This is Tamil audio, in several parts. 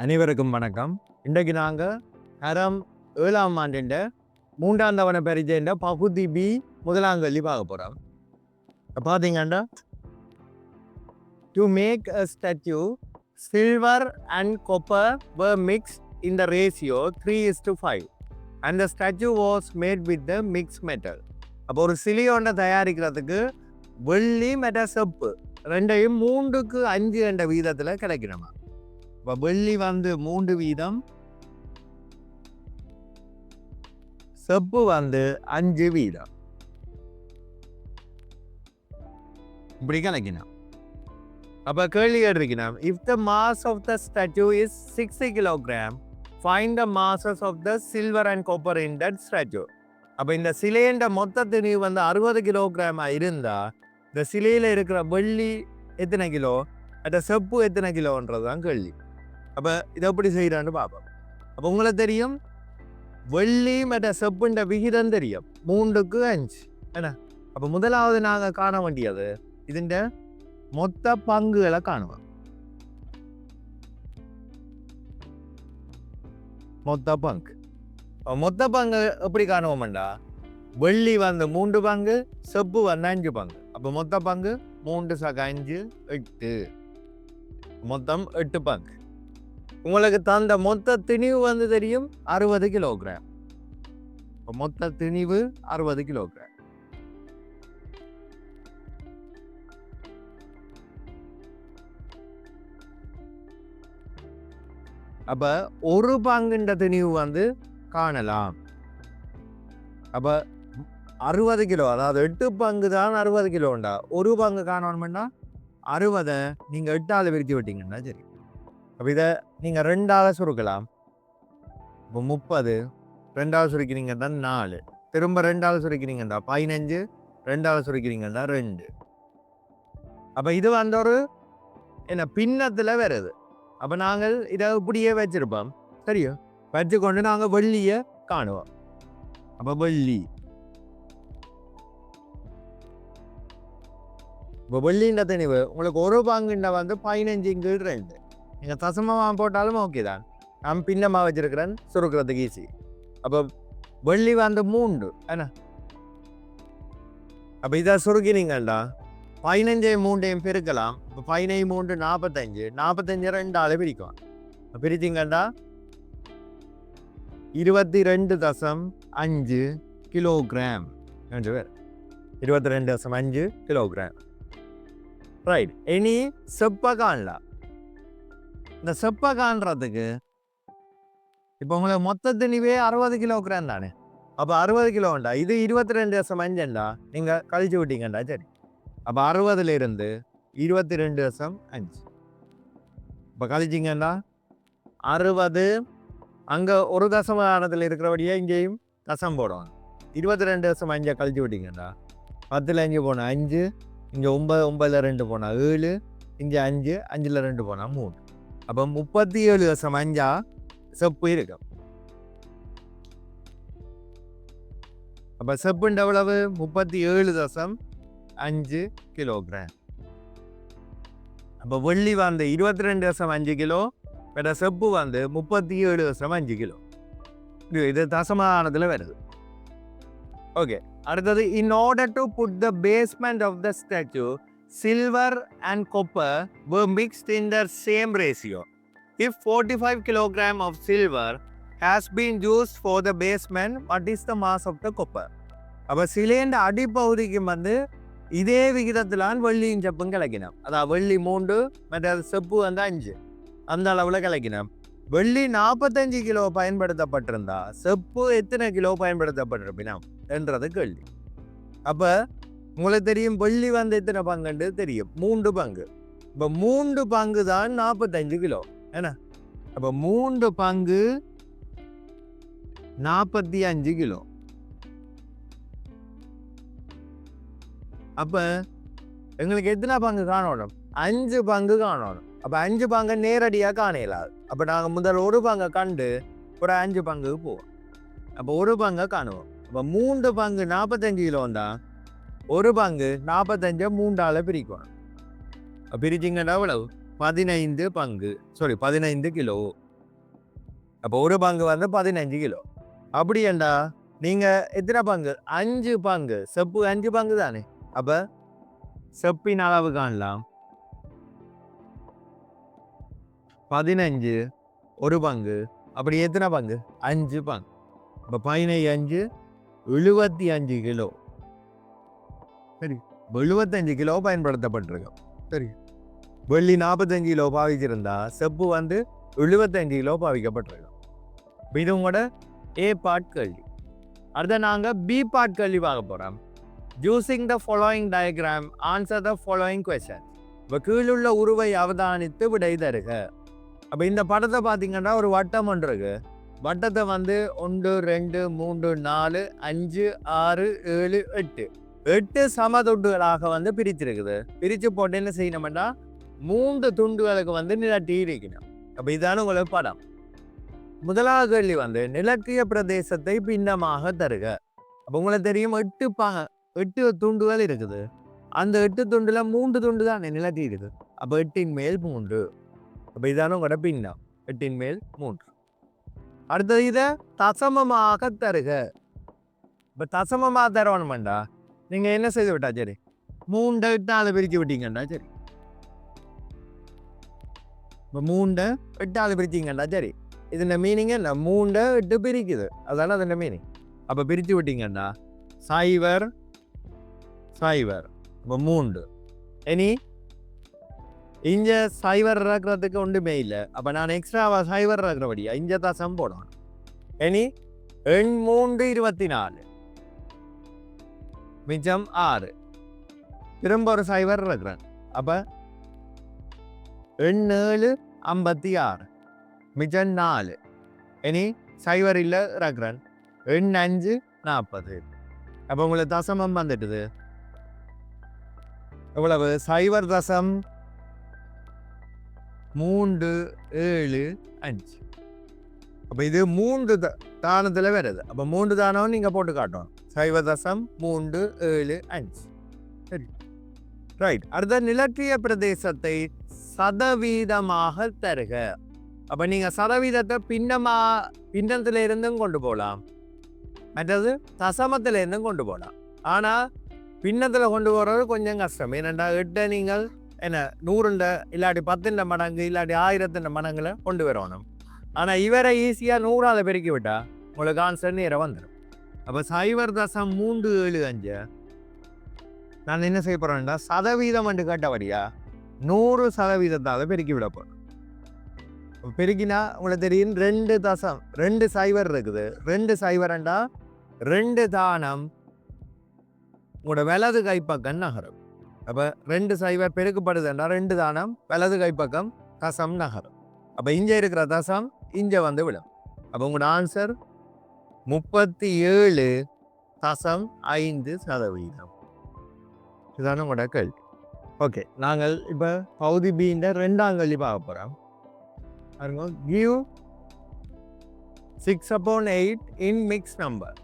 அனைவருக்கும் வணக்கம். இன்றைக்கு நாங்கள் தரம் 7ஆம் ஆண்டின் 3ஆம் தவணை பரீட்சையின் பகுதி பி முதலாம் கேள்வி பார்க்க போகிறோம். பார்த்தீங்கன்னா, to make a statue silver and copper were mixed in the ratio 3:5 and the statue was made with the mixed metal. அப்போ ஒரு சிலையோண்டை தயாரிக்கிறதுக்கு வெள்ளி மற்றும் செப்பு ரெண்டையும் 3:5 என்ற வீதத்தில் கிடைக்கணுமா. இப்போ வெள்ளி வந்து 3 வீதம், செப்பு வந்து 5 வீதம், இப்படி கிடைக்கணும். அப்போ கேள்வி கேட்டிருக்கணும், if the mass of the statue is 60 kilogram, find the masses of the silver and copper in that statue. அப்போ இந்த சிலையண்ட மொத்த திணிவு வந்து 60 கிலோகிராமாக இருந்தால் இந்த சிலையில் இருக்கிற வெள்ளி எத்தனை கிலோ, அந்த செப்பு எத்தனை கிலோன்றது தான் கேள்வி. அப்போ இதை எப்படி செய்கிறான்னு பார்ப்போம். அப்போ உங்களுக்கு தெரியும், வெள்ளி மற்றும் செப்புன்ற விகிதம் தெரியும் 3:5 என்ன. அப்போ முதலாவது நாங்கள் காண வேண்டியது இதுண்ட மொத்த பங்குகளை காணுவோம். மொத்த பங்கு எப்படி காணுவோம்டா, வெள்ளி வந்து 3 பங்கு, செப்பு வந்து 5 பங்கு. அப்போ மொத்த பங்கு 3 × 5 8, மொத்தம் 8 பங்கு. உங்களுக்கு தந்த மொத்த திணிவு வந்து தெரியும் 60 கிலோகிராம். மொத்த திணிவு 60 கிலோகிராம். அப்ப ஒரு பங்குன்ற திணிவு வந்து காணலாம். அப்ப 60 கிலோ, அதாவது 8 பங்கு தான் 60 கிலோண்டா. ஒரு பங்கு காணணும்னா 60 நீங்க 8ஆல பிரித்து விட்டீங்கன்னா சரி. அப்போ இதை நீங்கள் 2ஆல சுருக்கலாம். இப்போ 30 2ஆல் சுருக்கிறீங்கன்னா 4, திரும்ப 2ஆல் சுருக்கிறீங்கன்னா 15, 2ஆல் சுருக்கிறீங்கன்னா 2. அப்போ இது வந்து ஒரு என்ன பின்னத்தில் வருது. அப்போ நாங்கள் இதை இப்படியே வச்சிருப்போம், சரியோ வச்சுக்கொண்டு நாங்கள் வெள்ளியை காணுவோம். அப்போ வெள்ளி, இப்போ வெள்ளின்ற திணிவு உங்களுக்கு ஒரு பங்குண்ட வந்து 15/2. நீங்கள் தசமமாக போட்டாலும் ஓகே தான். நான் பின்னமாக வச்சிருக்கிறேன், சுருக்கிறதுக்கு ஈஸி. அப்போ வெள்ளி வந்து 3 என்ன. அப்போ இதை சுருக்கினீங்கள்டா 15 பெருக்கலாம். இப்போ 15 3 45 2ஆல பிரிக்கும். பிரித்தீங்கள்டா 22.5 கிலோகிராம் என்று பேர். 22.5 கிலோகிராம். ரைட். இனி செப்பை காணலாம். இந்த செப்பை காண்றதுக்கு இப்போ உங்களுக்கு மொத்த திணிவே 60 கிலோகிராம் தானே. அப்போ 60 கிலோண்டா இது 22.5 நீங்கள் கழிச்சு விட்டீங்கண்டா சரி. அப்போ 60லிருந்து 22.5 இப்போ கழிச்சிங்கண்டா 60. அங்கே ஒரு தசமத்தில் இருக்கிறபடியே இங்கேயும் தசம் போடுவாங்க. 22.5 கழிச்சு விட்டீங்கண்டா 10ல் 5 போனால் 5, இங்கே 9, 9ல் 2 போனால் 7, இங்கே 5, 5ல் 2 போனால் 3. அப்போ 37.5 செப்பு இருக்கும். அப்போ செப்புன்ற எவ்வளவு 37.5 கிலோகிராம். அப்போ வெள்ளி வந்து 22.5 கிலோ, வேற செப்பு வந்து 37.5 கிலோ. இது தசமானத்தில் வருது. ஓகே, அடுத்தது, in order to put the basement of the statue, silver and copper were mixed in the same ratio. If 45 kilogram of silver has been used for the basement, what is the mass of the copper? அப்போ சிலையண்ட அடிப்பகுதிக்கு வந்து இதே விகிதத்திலான் வெள்ளியின் செப்பும் கிடைக்கணும். அதாவது வெள்ளி 3 மற்ற செப்பு வந்து 5, அந்த அளவில் கிடைக்கணும். வெள்ளி 45 கிலோ பயன்படுத்தப்பட்டிருந்தா செப்பு எத்தனை கிலோ பயன்படுத்தப்பட்டிருப்பினா என்றது கேள்வி. அப்போ உங்களுக்கு தெரியும் வெள்ளி வந்து எத்தனை பங்குன்னு தெரியும், 3 பங்கு. இப்போ 3 பங்கு தான் 45 கிலோ என்ன. அப்போ 3 பங்கு 45 கிலோ. அப்போ எங்களுக்கு எத்தனை பங்கு காணணும், 5 பங்கு காணணும். அப்போ 5 பங்கு நேரடியாக காணலாது. அப்போ நாங்கள் முதல் ஒரு பங்கை கண்டு ஒரு 5 பங்குக்கு போவோம். அப்போ ஒரு பங்கை காணுவோம். அப்போ 3 பங்கு 45 கிலோ தான், ஒரு பங்கு 45 3ஆல பிரிக்கணும். பிரிச்சிங்கன்னா எவ்வளவு 15 பங்கு, 15 கிலோ. அப்போ ஒரு பங்கு வந்து 15 கிலோ. அப்படி என்றா நீங்கள் எத்தனை பங்கு? 5 பங்கு. செப்பு 5 பங்கு தானே. அப்போ செப்பின் அளவு காணலாம் 15 ஒரு பங்கு. அப்படி எத்தனை பங்கு? 5 பங்கு. இப்போ 15 75 கிலோ. சரி, 75 கிலோ பயன்படுத்தப்பட்டிருக்கும். சரி, வெள்ளி 45 கிலோ பாவிச்சிருந்தா செப்பு வந்து 75 கிலோ பாவிக்கப்பட்டிருக்கும். இது உங்களோட ஏ பார்ட் கேள்வி. அடுத்த நாங்கள் பி பார்ட் கேள்வி பார்க்க போகிறோம். Using the following diagram answer the following question. இப்போ கீழுள்ள உருவை அவதானித்து விடை தருக. அப்போ இந்த படத்தை பார்த்தீங்கன்னா ஒரு வட்டம் ஒன்று இருக்கு. வட்டத்தை வந்து 1 2 3 4 5 6 7 8 சமதுண்டுகளாக வந்து பிரிச்சிருக்குது. பிரித்து போட்டு என்ன செய்யணும்னா 3 துண்டுகளுக்கு வந்து நிலட்டி இருக்கணும். அப்போ இதான உங்களுக்கு படம். முதலாவது கேள்வி வந்து நிலத்திய பிரதேசத்தை பின்னமாக தருக. அப்போ உங்களுக்கு தெரியும் 8 துண்டுகள் இருக்குது. அந்த 8 துண்டுல 3 துண்டு தான் நிலத்தி இருக்குது. அப்போ 8 மேல் 3. அப்போ இதான உங்களோட பின்னம். 8 மேல் 3. அடுத்தது இதை தசமமாக தருக. இப்போ தசமமாக தரணும்டா நீங்கள் என்ன செய்து விட்டா சரி 3 8 பிரித்து விட்டீங்கண்டா சரி. இப்போ 3 8 பிரிச்சிங்கண்டா சரி. இதோட மீனிங் என்ன? 3 8 பிரிக்குது, அதான அதோட மீனிங். அப்போ பிரித்து விட்டீங்கன்னா 0 0. இப்போ 3. இனி இங்கே 0 இருக்கிறதுக்கு ஒன்றுமே இல்லை. அப்போ நான் எக்ஸ்ட்ராவாக 0 இருக்கிறபடியா இங்கே தசம் போடணும். இனி எண் 3 24 மிச்சம் 6. திரும்ப ஒரு 0 இருக்கிறேன். அப்போ எண் 7 56 மிச்சம் 4. இனி 0 இல்லை இருக்கிறேன். எண் 5 40. அப்போ உங்களுக்கு தசமம் வந்துட்டுது எவ்வளவு? 0.375. அப்போ இது 3 தானத்தில் வருது. அப்போ 3 தானம் நீங்கள் போட்டு காட்டணும். 0.375. சரி, ரைட். அடுத்த நிலத்திய பிரதேசத்தை சதவீதமாக தருக. அப்போ நீங்கள் சதவீதத்தை பின்னத்தில் இருந்தும் கொண்டு போகலாம், மற்றது தசமத்தில் இருந்தும் கொண்டு போகலாம். ஆனால் பின்னத்தில் கொண்டு போகிறது கொஞ்சம் கஷ்டம். ஏனெண்டா 8 நீங்கள் என்ன 100 இல்லாட்டி 10 மடங்கு இல்லாட்டி 1000 மடங்குல கொண்டு வரணும். ஆனால் இவரை ஈஸியாக 100 பெருக்கி விட்டா உங்களுக்கு ஆன்சர் நேரம் வந்துடும். அப்போ 0.375 நான் என்ன செய்ய போகிறேன்டா சதவீதம் என்று கேட்டபடியா 100% பெருக்கி விட போகிறேன். பெருக்கினா உங்களுக்கு தெரியும் 2 தசம் 2 0 இருக்குது. 2 0 2 தானம் உங்களோட வலது கைப்பக்கம் நகரும். அப்போ 2 0 பெருக்கப்படுதுன்னா 2 தானம் வலது கைப்பக்கம் தசம் நகரும். அப்போ இங்கே இருக்கிற தசம் இங்கே வந்து விடும். அப்போ உங்களோட ஆன்சர் 37.5%. இதுதான உங்களோட கேள்வி. ஓகே, நாங்கள் இப்போ பகுதி பீண்ட 2ஆம் கேள்வி பார்க்க போகிறோம். கிவ் 6/8 இன் மிக்ஸ் நம்பர்.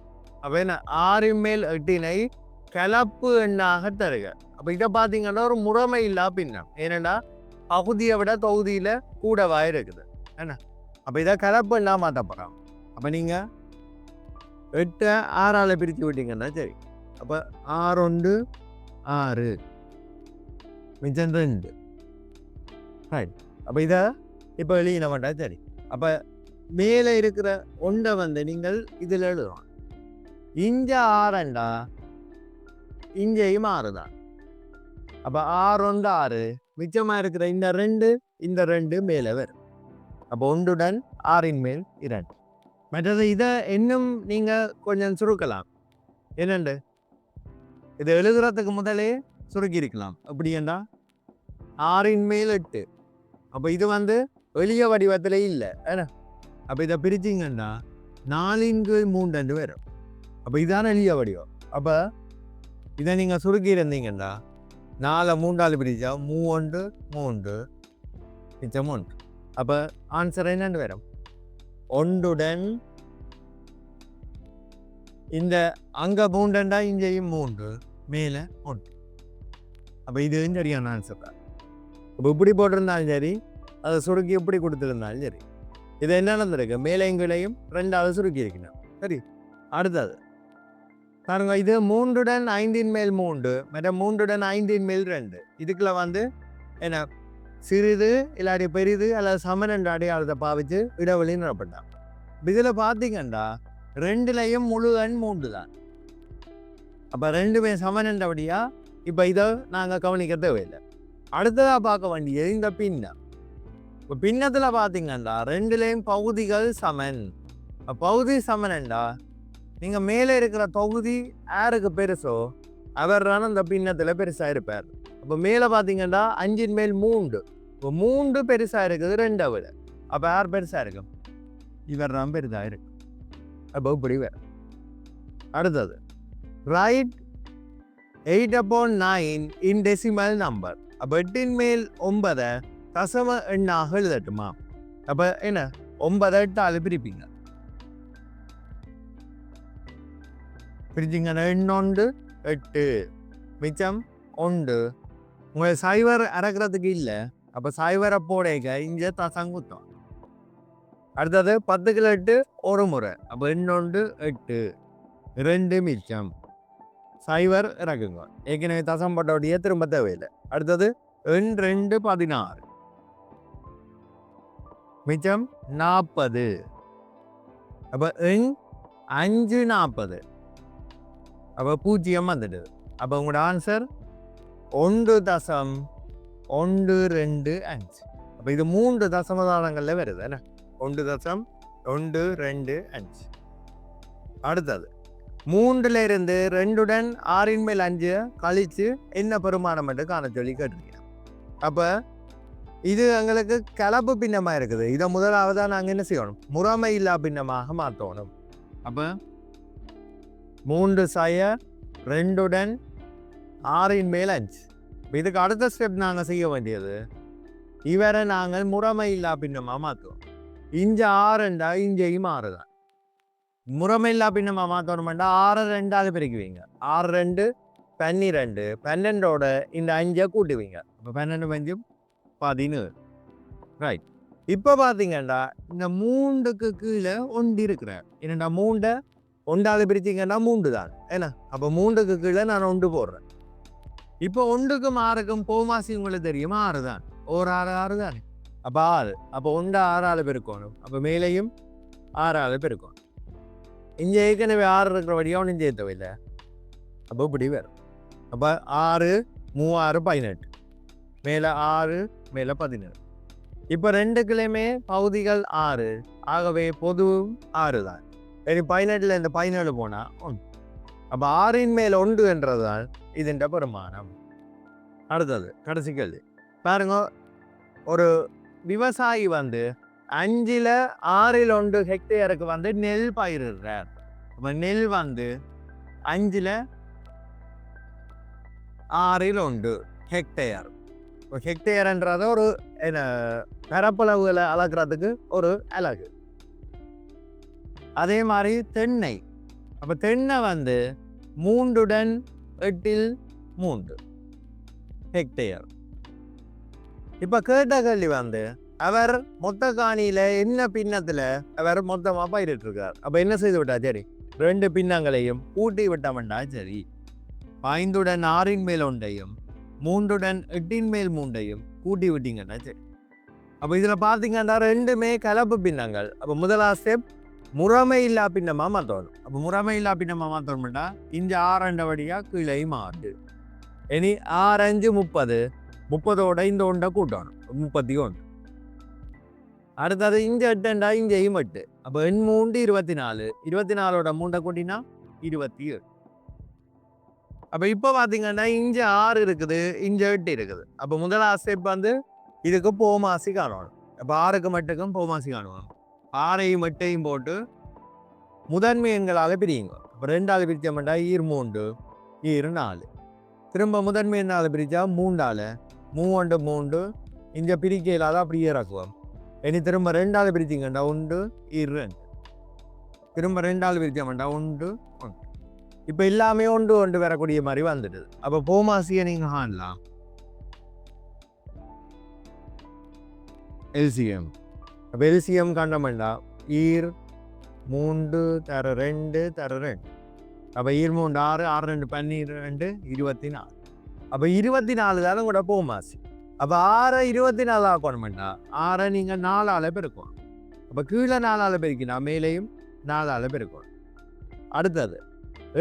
அப்போ என்ன 6 மேல் 8 கலப்பு எண்ணாக தருக. அப்போ இதை பார்த்தீங்கன்னா ஒரு முறைமை இல்லா பின்னம். ஏன்னா பகுதியை விட தொகுதியில் கூடவா இருக்குது என்ன. அப்போ இதை கலப்பு எண்ணா மாற்ற போகிறோம். அப்போ நீங்கள் 8 6 பிரித்து விட்டீங்கன்னா சரி. அப்போ 6 6 மிச்சம் 2. ரைட். அப்போ இதை இப்போ எழுதின மாட்டா சரி. அப்போ மேலே இருக்கிற ஒன்றை வந்து நீங்கள் இதில் எழுதலாம். இங்கே 6 இங்கேயும் 6 தான். அப்போ 6 6 மிச்சமாக இருக்கிற இந்த 2 மேலே வரும். அப்போ 1 6 மேல் 2. மற்றது இதை இன்னும் நீங்கள் கொஞ்சம் சுருக்கலாம். என்னண்டு இதை எழுதுறதுக்கு முதலே சுருக்கி இருக்கலாம். அப்படி ஏண்டா 6 மேல் 8. அப்போ இது வந்து எளிய வடிவத்தில் இல்லை ஏன்னா. அப்போ இதை பிரிச்சிங்கன்னா 4/3 வரும். அப்போ இதான எளிய வடிவம். அப்போ இதை நீங்கள் சுருக்கி இருந்தீங்கன்னா 4 3 பிரிச்சா 3 3 மிச்சம் 1. அப்போ ஆன்சர் என்னன்னு வரும் 1 இந்த அங்கே 3 இங்கேயும் 3 மேலே 1. அப்போ இது சரியான ஆன்சர் தான். இப்போ இப்படி போட்டிருந்தாலும் சரி, அதை சுருக்கி இப்படி கொடுத்துருந்தாலும் சரி. இது என்ன நடந்திருக்கு, மேலையும் கீழையும் 2ஆவது சுருக்கி இருக்கணும். சரி, அடுத்தது பாருங்க, இது 3 5 மேல் 3 மற்றும் 3 5 மேல் 2. இதுக்குள்ள வந்து என்ன சிறிது இல்லாட்டி பெரிது அல்லது சமன் என்ற அடையாளத்தை பாவிச்சு இடைவெளி நிரப்பட்டான். இதில் பார்த்தீங்கன்னா 2லையும் முழு எண் 3 தான். அப்போ 2மே சமன் என்றபடியா இப்போ இதை நாங்கள் கவனிக்க தேவையில்லை. அடுத்ததாக பார்க்க வேண்டியது இந்த பின்னம். இப்போ பின்னத்தில் பார்த்தீங்கன்னா 2லையும் பகுதிகள் சமன். பகுதி சமன்டா நீங்கள் மேலே இருக்கிற தொகுதி யாருக்கு பெருசோ அவர் தான் அந்த பின்னத்தில் பெருசாக இருப்பார். அப்போ மேலே பார்த்தீங்கன்னா 5 மேல் 3. இப்போ 3 பெருசாக இருக்குது 2 விட. அப்போ யார் பெருசாக இருக்கும், இவர் தான் பெருசாக இருக்கு. அப்போ இப்படி வேறு. அடுத்தது ரைட் 8/9 இன் டெசிமல் நம்பர். அப்போ 8 மேல் 9 தசம எண்ணாக எழுதட்டுமா? அப்போ என்ன 9 8ஆல் பிரிப்பீங்க. பிரிச்சிங்கன்னா எண்ணொண்டு 8 மிச்சம் 1. உங்கள் சைவர் அறக்கிறதுக்கு இல்லை. அப்போ சைவரை போடைக்க இங்கே தசங்குத்தம். அடுத்தது 10க்கு 8 ஒரு முறை. அப்போ எண்ணொண்டு 8 2 மிச்சம் சைவர் இறக்குங்க. ஏற்கனவே தசம் போட்டோடைய திரும்ப தேவையில்லை. அடுத்தது எண் 2 16 மிச்சம் 40. அப்போ எண் 5 40. அப்போ 0 வந்துடுது. அப்போ உங்களோட ஆன்சர் 1.125. அப்போ இது 3 தசமதானங்களில் வருது என்ன, 1.125. அடுத்தது 3ல் இருந்து 2 6 மேல் 5 கழித்து என்ன பெருமானம் என்று காண சொல்லி கேட்டிருக்கேன். அப்போ இது எங்களுக்கு கலப்பு பின்னமாக இருக்குது. இதை முதலாவதாக நாங்கள் என்ன செய்யணும், முறைமை இல்லா பின்னமாக மாற்றணும். அப்போ 3 சய 2 6 மேல் 5. இதுக்கு அடுத்த ஸ்டெப் நாங்கள் செய்ய வேண்டியது, இவரை நாங்கள் முறைமை இல்லா பின்னமாக மாற்றுவோம். இங்கே 6 இங்கேயும் 6 தான். முறைமை இல்லா பின்னமாக மாற்றணும்டா 6 2ஆல் பிரிக்குவீங்க. 6 2 12 12ஓட இந்த 5 கூட்டுவீங்க. அப்போ 12 5 17. ரைட். இப்போ பார்த்தீங்கன்னா இந்த 3க்கு கீழே 1 இருக்கிறேன். என்னடா 3 1ஆல் பிரிச்சிங்கன்னா 3 தான் ஏன்னா. அப்போ 3க்கு கீழே நான் 1 போடுறேன். இப்போ 1க்கும் 6க்கும் போமாசி உங்களுக்கு தெரியும் 6 தான். ஒரு 6 6 தானே. அப்போ 6. அப்போ 1 6ஆல் பெருக்கணும். அப்போ மேலேயும் 6ஆல் பெருக்கணும். இங்கே ஏற்கனவே 6 இருக்கிற வழியாக ஒன்றும் செய்ய தேவையில்லை. அப்போ இப்படி வரும். அப்போ 6 3 6 18 மேலே 6 மேலே 17. இப்போ 2க்குலையுமே பகுதிகள் 6. ஆகவே பொதுவும் 6 தான். இனி 18ல் இந்த 17 போனால் 1. அப்போ 6 மேல் 1 என்றது தான் இதன் பெருமானம். அடுத்தது கடைசி கேள்வி பாருங்க. ஒரு விவசாயி வந்து 5ல் 6ல் 1 ஹெக்டேருக்கு வந்து நெல் பயிரிடுறார். அப்போ நெல் வந்து 5ல் 6ல் 1 ஹெக்டேர். இப்போ ஹெக்டேர்ன்றது ஒரு என்ன பரப்பளவுகளை அளக்கிறதுக்கு ஒரு அலகு. அதே மாதிரி தென்னை. அப்போ தென்னை வந்து 3 8 3 ஹெக்டேர். இப்போ கேட்ட கேள்வி வந்து அவர் மொத்த காணியில் என்ன பின்னத்தில் அவர் மொத்தமாக பயிரிட்டிருக்கார். அப்போ என்ன செய்து விட்டா சரி, 2 பின்னங்களையும் கூட்டி விட்டோம்னா சரி. 5 6 மேல் 1 3 8 மேல் 3 கூட்டி விட்டீங்கன்னா சரி. அப்போ இதில் பார்த்தீங்கன்னா 2மே கலப்பு பின்னங்கள். அப்போ முதலாவது ஸ்டெப் முறைமை இல்லா பின்னமாக மாற்றணும். அப்போ முறைமை இல்லா பின்னமாக மாற்றணும்னா இந்த 6 வழியாக கீழே 6. இனி 6 5 30 30ஓட இந்த 1 கூட்டணும் 31. அடுத்தது இந்த 8 இங்கேயும் 8. அப்போ எண் 3 24 24ஓட 3 கூட்டினா 27. அப்போ இப்போ பார்த்தீங்கன்னா இங்கே 6 இருக்குது இங்கே 8 இருக்குது. அப்போ முதலாவது ஸ்டெப் வந்து இதுக்கு போமாசி காணணும். அப்போ 6க்கு மட்டுக்கும் போமாசி காணுவோம். 6ஐயும் 8ஐயும் போட்டு முதன்மை எண்களால் பிரியுங்க. அப்போ 2ஆல் பிரித்தோம்னா 3 4. திரும்ப முதன்மை எண்ணால் பிரித்தா 3ஆல் 3 3 இங்கே பிரிக்க இல்லாத அப்படியே இறக்குவோம். இனி திரும்ப 2ஆல் பிரிச்சிங்கன்னா 1 2. திரும்ப 2ஆல் பிரித்தோம்னா 1 1. இப்போ எல்லாமே 1 1 வரக்கூடிய மாதிரி வந்துடுது. அப்போ போமாசியை நீங்கள் காணலாம். எல்சிஎம் அப்போ எல்சிஎம் கண்டமெண்டா ஈர் 3 தர 2 தர 2. அப்போ ஈர் 3 6 6 2 12 24. அப்போ 24 தானே கூட போமாசி. அப்போ 6 24 ஆக்கணுமெண்டா 6 நீங்கள் 4ஆல் பெருக்கணும். அப்போ கீழே 4ஆல் பெருக்கினா மேலேயும் 4ஆல் பெருக்கணும். அடுத்தது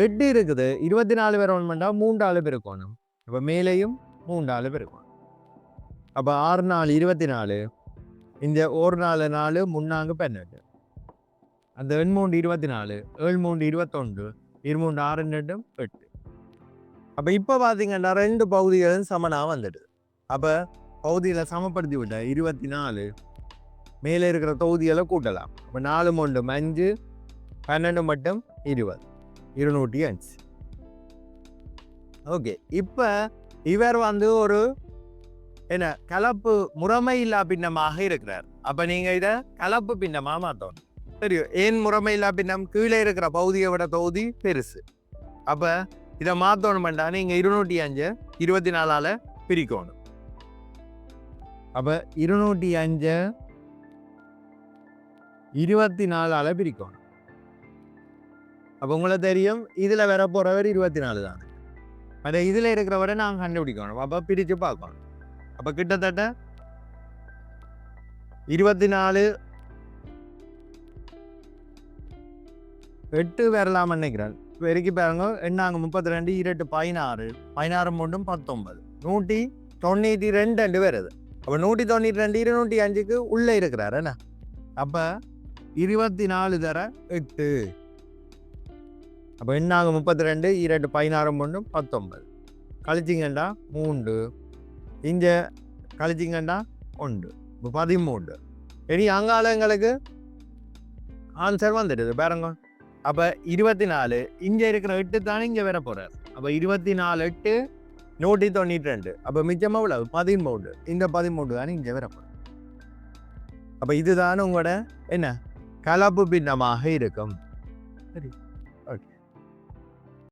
8 இருக்குது 24 வரணுமெண்டா 3ஆல் பெருக்கணும். அப்போ மேலேயும் 3ஆல் பெருக்கணும். அப்போ 6 4 24. இந்த ஒரு 4 4 3 12. அந்த 8 24 7 21 23 6 2 8. அப்போ இப்போ பார்த்தீங்கன்னா 2 பகுதிகளும் சமனாக வந்துடுது. அப்போ பகுதியில் சமப்படுத்தி விட்ட 24 மேலே இருக்கிற தொகுதிகளை கூட்டலாம். அப்போ 4 3 5 12 மட்டும் 20 205. ஓகே, இப்போ இவர் ஒரு என்ன கலப்பு முறைமை இல்லா பின்னமாக இருக்கிறார். அப்போ நீங்கள் இதை கலப்பு பின்னமாக மாற்றணும். தெரியும் ஏன் முறைமை இல்லா பின்னம்? கீழே இருக்கிற பகுதியை விட தொகுதி பெருசு. அப்போ இதை மாற்றணுமெண்டா நீங்கள் 205 24ஆல் பிரிக்கணும். அப்போ 205 24ஆல் பிரிக்கணும். அப்போ உங்களுக்கு தெரியும் இதில் வர போகிறவர் 24 தான். அதை இதில் இருக்கிறவரை நாங்கள் கண்டுபிடிக்கணும். அப்போ பிரித்து பார்க்கணும். அப்போ கிட்டத்தட்ட 24 8 வரலாம்னு நினைக்கிறேன். பெருக்கி பாருங்க. 8 32 2 16 16 3 19 192 வருது. அப்போ 192 205க்கு உள்ளே இருக்கிறார் என்ன? அப்போ 24 தர 8. அப்போ 8 32 2 16 3 19 கழிச்சிங்கண்டா 3 இங்கே கழிச்சிங்கண்டா 1 இப்போ 13. இனி அங்கால எங்களுக்கு ஆன்சர் வந்துடுது பாருங்க. அப்போ 24 இங்கே இருக்கிற 8 தானே இங்கே வர போகிறார். அப்போ 24 8 192. அப்போ மிச்சமாக எவ்வளவு 13. இந்த 13 தானே இங்கே வர போகிறார். அப்போ இதுதானே உங்களோட என்ன கலப்பு பின்னமாக இருக்கும். சரி.